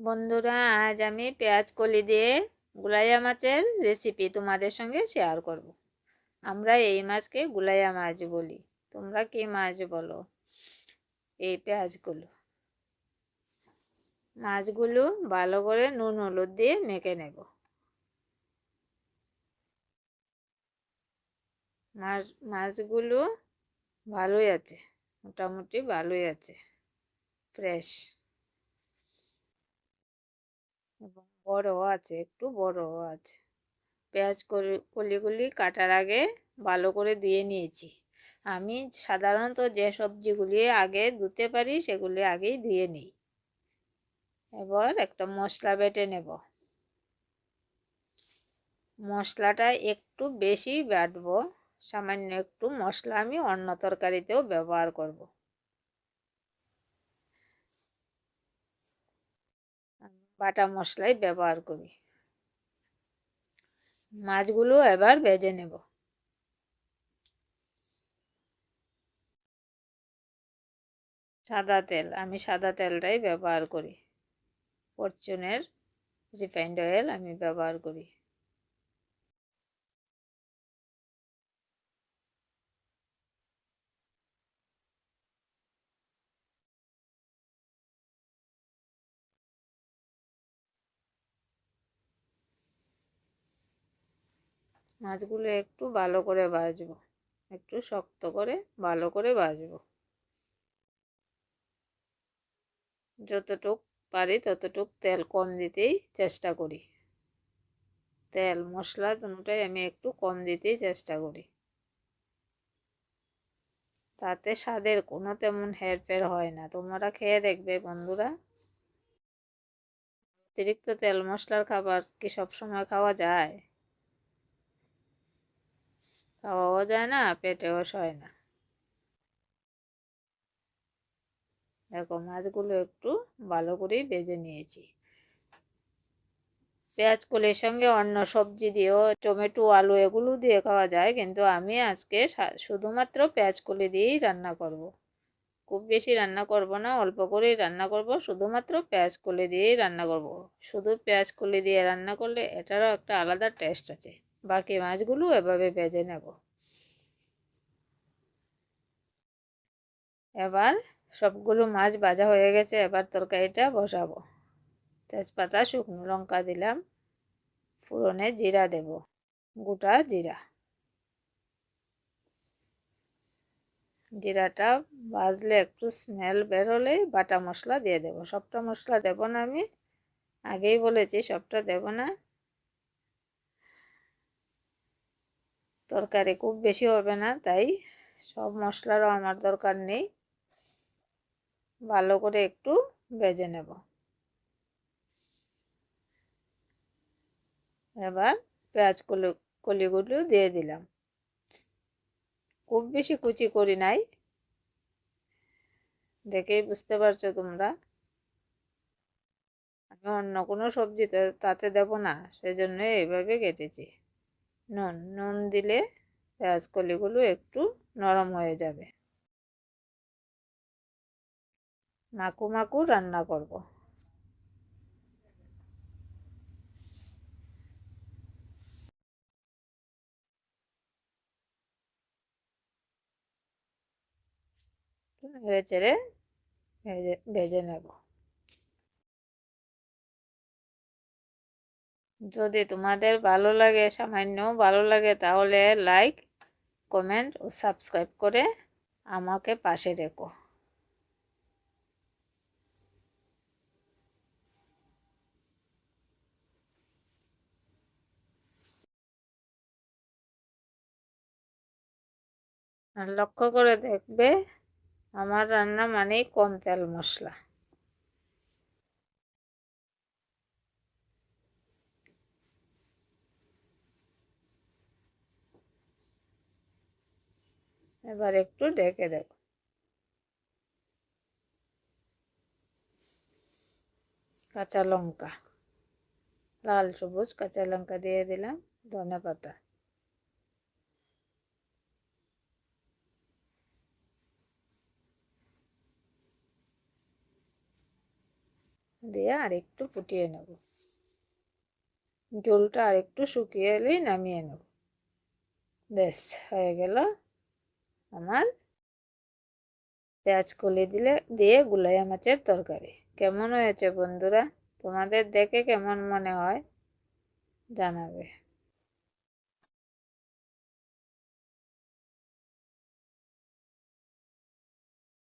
বন্ধুরা, আজ আমি পেঁয়াজ কলি দিয়ে গুলাইয়া মাছের রেসিপি তোমাদের সঙ্গে শেয়ার করব। আমরা এই মাছকে গুলাইয়া মাছ বলি, তোমরা কি মাছ বলো? এই মাছগুলো ভালো করে নুন হলুদ দিয়ে মেখে নেব। মাছগুলো ভালোই আছে, মোটামুটি ভালোই আছে, ফ্রেশ এবং বড়ও আছে, একটু বড়ও আছে। পেঁয়াজ কলিগুলি কাটার আগে ভালো করে ধুয়ে নিয়েছি। আমি সাধারণত যে সবজিগুলি আগে ধুতে পারি সেগুলি আগেই ধুয়ে নিই। এবার একটা মশলা বেটে নেব। মশলাটা একটু বেশি বাটবো, সামান্য একটু মশলা আমি অন্য তরকারিতেও ব্যবহার করব। বাটা মশলাই ব্যবহার করি। মাছগুলো এবার ভেজে নেব। আমি সাদা তেলটাই ব্যবহার করি। ফরচুনের রিফাইন্ড অয়েল আমি ব্যবহার করি। মাছগুলো একটু ভালো করে ভাজবো, একটু শক্ত করে ভালো করে ভাজবো। যতটুক পারি ততটুক তেল কম দিতেই চেষ্টা করি। তেল মশলা দুটোটাই আমি একটু কম দিতেই চেষ্টা করি, তাতে স্বাদের কোনো তেমন হেরফের হয় না। তোমরা খেয়ে দেখবে বন্ধুরা। অতিরিক্ত তেল মশলার খাবার কি সবসময় খাওয়া যায়? খাওয়াও যায় না, পেটেও সয় না। দেখো, মাছগুলো একটু ভালো করেই ভেজে নিয়েছি। পেঁয়াজ কলির সঙ্গে অন্য সবজি দিয়েও, টমেটো আলু এগুলো দিয়ে খাওয়া যায়, কিন্তু আমি আজকে শুধুমাত্র পেঁয়াজ কলি দিয়েই রান্না করব। খুব বেশি রান্না করব না, অল্প করেই রান্না করব, শুধুমাত্র পেঁয়াজ কলি দিয়েই রান্না করব। শুধু পেঁয়াজ কলি দিয়ে রান্না করলে এটারও একটা আলাদা টেস্ট আছে। বাকি মাছগুলো এভাবে ভেজে নেব। এবার সবগুলো মাছ ভাজা হয়ে গেছে, এবার তরকারিটা বসাবো। তেজপাতা শুকনো লঙ্কা দিলাম, ফোড়নে জিরা দেব, গোটা জিরা। জিরাটা ভাজলে একটু স্মেল বেরোলে বাটা মশলা দিয়ে দেব। সবটা মশলা দেব না, আমি আগেই বলেছি সবটা দেব না। তরকারি খুব বেশি হবে না, তাই সব মশলারও আমার দরকার নেই। ভালো করে একটু ভেজে নেব। এবার পেঁয়াজ কলিগুলো দিয়ে দিলাম। খুব বেশি কুচি করি নাই, দেখেই বুঝতে পারছো তোমরা। আমি অন্য কোনো সবজি তাতে দেব না, সেজন্য এইভাবে কেটেছি। নুন দিলে পেঁয়াজ কলিগুলো একটু নরম হয়ে যাবে। মাখু মাখু রান্না করব। নেড়ে চেড়ে ভেজে নেব। যদি তোমাদের ভালো লাগে, সামান্য ভালো লাগে, তাহলে লাইক, কমেন্ট ও সাবস্ক্রাইব করে আমাকে পাশে রেখো। আর লক্ষ্য করে দেখবে, আমার রান্না মানেই কম তেল মশলা। এবার একটু ঢেকে দেব। কাঁচা লঙ্কা, লাল সবুজ কাঁচা লঙ্কা দিয়ে দিলাম, ধনেপাতা। দিয়ে আর একটু ফুটিয়ে নেব। ঝোলটা আর একটু শুকিয়ে এলেই নামিয়ে নেব। ব্যাস হয়ে গেল আমার পেঁয়াজ কলি দিয়ে গুলাইয়া মাছের তরকারি। কেমন হয়েছে বন্ধুরা? তোমাদের দেখে কেমন মনে হয় জানাবে।